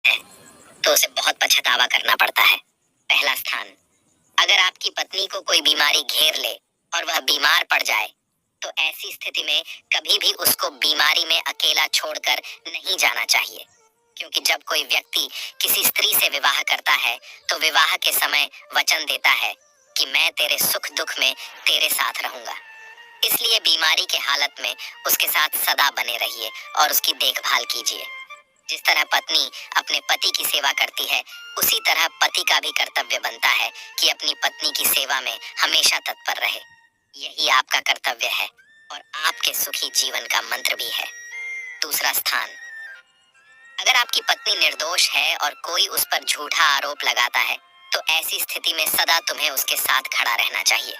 हैं तो उसे बहुत पछतावा करना पड़ता है। पहला स्थान, अगर आपकी पत्नी को कोई बीमारी घेर ले और वह बीमार पड़ जाए तो ऐसी स्थिति में कभी भी उसको बीमारी में अकेला छोड़कर नहीं जाना चाहिए, क्योंकि जब कोई व्यक्ति किसी स्त्री से विवाह करता है तो विवाह के समय वचन देता है कि मैं तेरे सुख दुख में तेरे साथ रहूंगा। इसलिए बीमारी के हालत में उसके साथ सदा बने रहिए और उसकी देखभाल कीजिए। जिस तरह पत्नी अपने पति की सेवा करती है, उसी तरह पति का भी कर्तव्य बनता है कि अपनी पत्नी की सेवा में हमेशा तत्पर रहे। यही आपका कर्तव्य है और आपके सुखी जीवन का मंत्र भी है। दूसरा स्थान, अगर आपकी पत्नी निर्दोष है और कोई उस पर झूठा आरोप लगाता है तो ऐसी स्थिति में सदा तुम्हें उसके साथ खड़ा रहना चाहिए,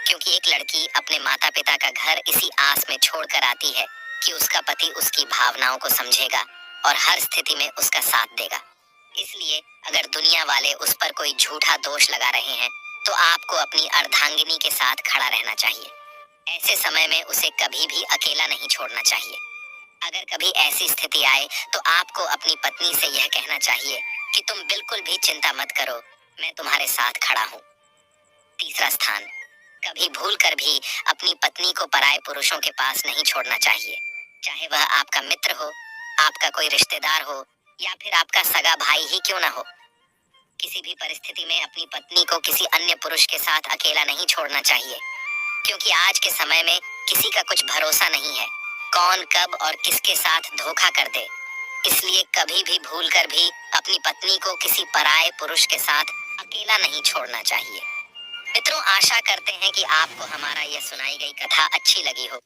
क्योंकि एक लड़की अपने माता पिता का घर इसी आस में छोड़कर आती है कि उसका पति उसकी भावनाओं को समझेगा और हर स्थिति में उसका साथ देगा। इसलिए अगर दुनिया वाले उस पर कोई झूठा दोष लगा रहे हैं तो आपको अपनी अर्धांगिनी के साथ खड़ा रहना चाहिए। ऐसे समय में उसे कभी भी अकेला नहीं छोड़ना चाहिए। अगर कभी ऐसी स्थिति आए तो आपको अपनी पत्नी से यह कहना चाहिए कि तुम बिल्कुल भी चिंता मत करो, मैं तुम्हारे साथ खड़ा हूँ। तीसरा स्थान, कभी भूल कर भी अपनी पत्नी को पराये पुरुषों के पास नहीं छोड़ना चाहिए, चाहे वह आपका मित्र हो, आपका कोई रिश्तेदार हो या फिर आपका सगा भाई ही क्यों ना हो। किसी भी परिस्थिति में अपनी पत्नी को किसी अन्य पुरुष के साथ अकेला नहीं छोड़ना चाहिए, क्योंकि आज के समय में किसी का कुछ भरोसा नहीं है, कौन कब और किसके साथ धोखा कर दे। इसलिए कभी भी भूल कर भी अपनी पत्नी को किसी पराये पुरुष के साथ अकेला नहीं छोड़ना चाहिए। मित्रों, आशा करते हैं कि आपको हमारा यह सुनाई गई कथा अच्छी लगी हो।